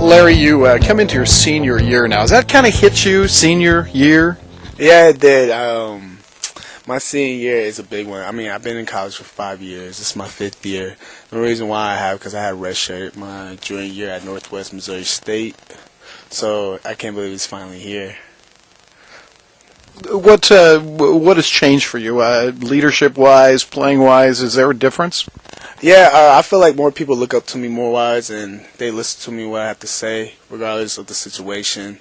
Larry, you come into your senior year now. Has that kind of hit you, senior year? Yeah, it did. My senior year is a big one. I mean, I've been in college for 5 years. This is my 5th year. The reason why I have, because I had redshirt my junior year at Northwest Missouri State. So I can't believe it's finally here. What has changed for you, leadership-wise, playing-wise? Is there a difference? Yeah, I feel like more people look up to me more wise, and they listen to me what I have to say, regardless of the situation.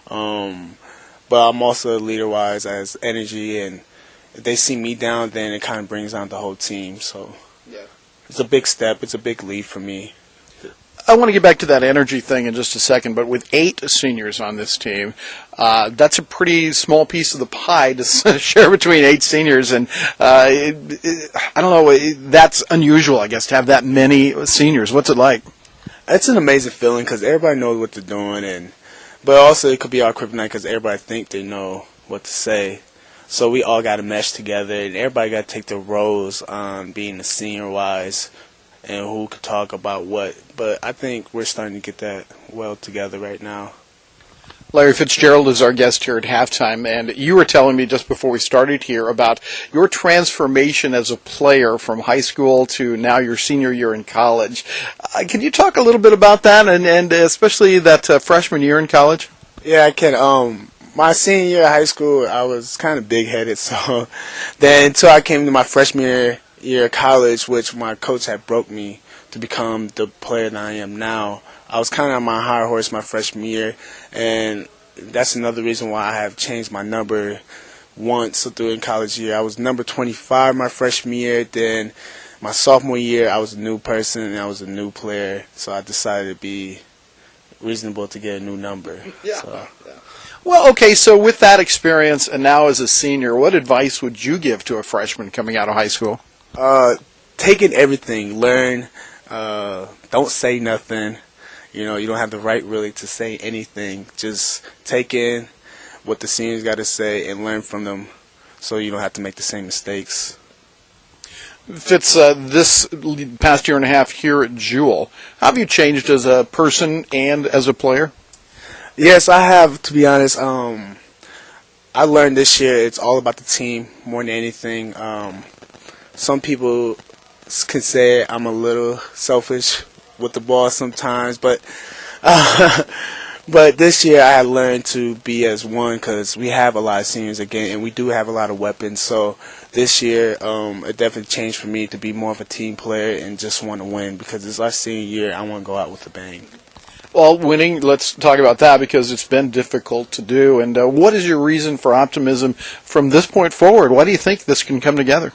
But I'm also leader-wise as energy, and if they see me down, then it kind of brings down the whole team. So yeah, it's a big step. It's a big leap for me. I want to get back to that energy thing in just a second, but with 8 seniors on this team, that's a pretty small piece of the pie to share between 8 seniors, and I don't know, that's unusual, I guess, to have that many seniors. What's it like? It's an amazing feeling because everybody knows what they're doing, but also it could be our kryptonite because everybody think they know what to say. So we all got to mesh together, and everybody got to take their roles on being the senior-wise and who could talk about what. But I think we're starting to get that well together right now. Larry Fitzgerald is our guest here at halftime, and you were telling me just before we started here about your transformation as a player from high school to now your senior year in college. Can you talk a little bit about that, and especially that freshman year in college? Yeah, I can. My senior year of high school, I was kind of big-headed, so then until I came to my freshman year of college, which my coach had broke me to become the player that I am now, I was kind of on my high horse my freshman year, and that's another reason why I have changed my number once during college year. I was number 25 my freshman year, then my sophomore year I was a new person and I was a new player, so I decided to be reasonable to get a new number. Yeah. So. Yeah. Well, okay, so with that experience and now as a senior, what advice would you give to a freshman coming out of high school? Take in everything, learn, don't say nothing. You know, you don't have the right really to say anything. Just take in what the seniors got to say and learn from them so you don't have to make the same mistakes. Fitz, this past year and a half here at Jewell, how have you changed as a person and as a player? Yes, I have, to be honest. I learned this year it's all about the team more than anything. Some people can say I'm a little selfish with the ball sometimes, but this year I had learned to be as one because we have a lot of seniors again, and we do have a lot of weapons. So this year it definitely changed for me to be more of a team player and just want to win because this last senior year I want to go out with a bang. Well, winning, let's talk about that because it's been difficult to do. And what is your reason for optimism from this point forward? Why do you think this can come together?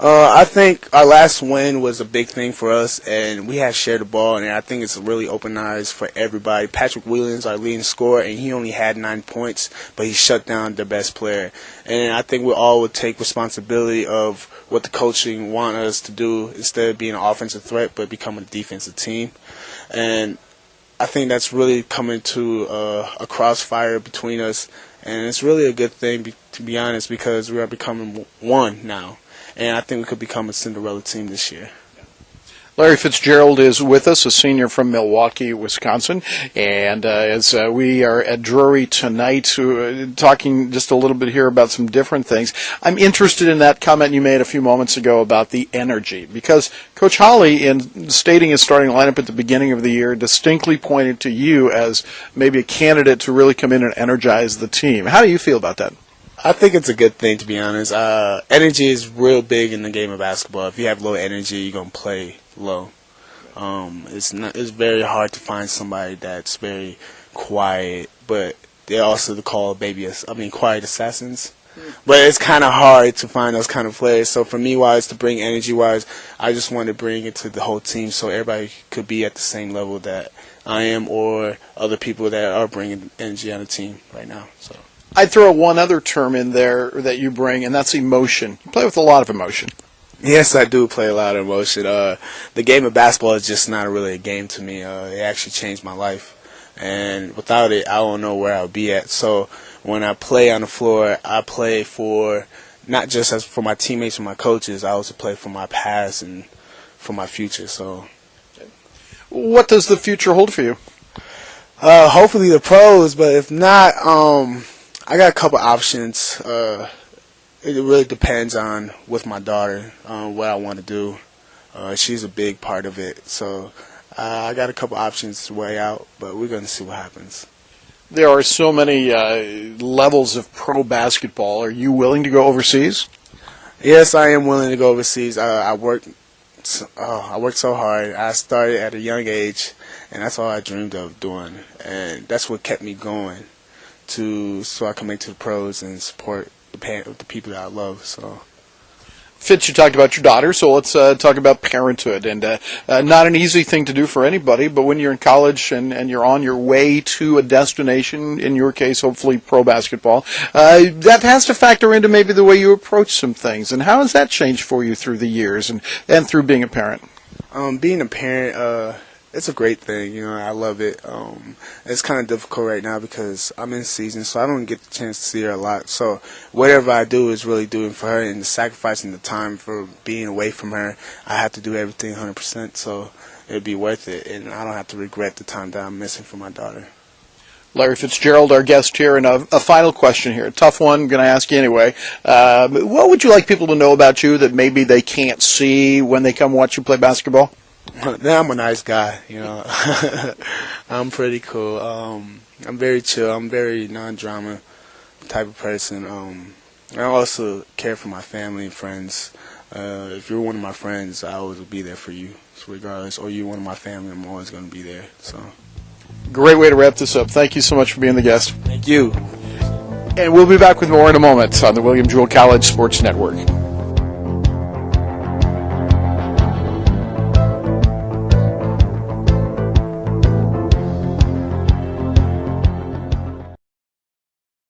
I think our last win was a big thing for us, and we have shared the ball, and I think it's really open eyes for everybody. Patrick Whelan's our leading scorer, and he only had 9 points, but he shut down their best player. And I think we all would take responsibility of what the coaching want us to do instead of being an offensive threat, but become a defensive team. And I think that's really coming to a crossfire between us, and it's really a good thing, to be honest, because we are becoming one now. And I think we could become a Cinderella team this year. Larry Fitzgerald is with us, a senior from Milwaukee, Wisconsin. And as we are at Drury tonight, talking just a little bit here about some different things, I'm interested in that comment you made a few moments ago about the energy. Because Coach Holly, in stating his starting lineup at the beginning of the year, distinctly pointed to you as maybe a candidate to really come in and energize the team. How do you feel about that? I think it's a good thing, to be honest. Energy is real big in the game of basketball. If you have low energy, you're going to play low. It's very hard to find somebody that's very quiet, but they're also called quiet assassins. But it's kind of hard to find those kind of players. So for me, to bring energy-wise, I just want to bring it to the whole team so everybody could be at the same level that I am or other people that are bringing energy on the team right now. So I'd throw one other term in there that you bring, and that's emotion. You play with a lot of emotion. Yes, I do play a lot of emotion. The game of basketball is just not really a game to me. It actually changed my life. And without it, I don't know where I'll be at. So when I play on the floor, I play for not just as for my teammates and my coaches. I also play for my past and for my future. So, what does the future hold for you? Hopefully the pros, but if not, I got a couple options. It really depends on with my daughter, what I want to do. She's a big part of it, so I got a couple options to weigh out, but we're going to see what happens. There are so many levels of pro basketball. Are you willing to go overseas? Yes, I am willing to go overseas. I worked so hard. I started at a young age, and that's all I dreamed of doing, and that's what kept me going so I can make to the pros and support the people that I love. So. Fitz, you talked about your daughter, so let's talk about parenthood. And not an easy thing to do for anybody, but when you're in college and you're on your way to a destination, in your case, hopefully pro basketball, that has to factor into maybe the way you approach some things. And how has that changed for you through the years and through being a parent? Being a parent, it's a great thing. I love it. It's kind of difficult right now because I'm in season, so I don't get the chance to see her a lot. So whatever I do is really doing for her, and sacrificing the time for being away from her. I have to do everything 100%, so it'd be worth it, and I don't have to regret the time that I'm missing from my daughter. Larry Fitzgerald, our guest here, and a final question here. A tough one, I'm going to ask you anyway. What would you like people to know about you that maybe they can't see when they come watch you play basketball? I'm a nice guy, I'm pretty cool. I'm very chill. I'm very non-drama type of person. I also care for my family and friends. If you're one of my friends, I always will be there for you, regardless. Or you're one of my family, I'm always going to be there. So, great way to wrap this up. Thank you so much for being the guest. Thank you. And we'll be back with more in a moment on the William Jewell College Sports Network.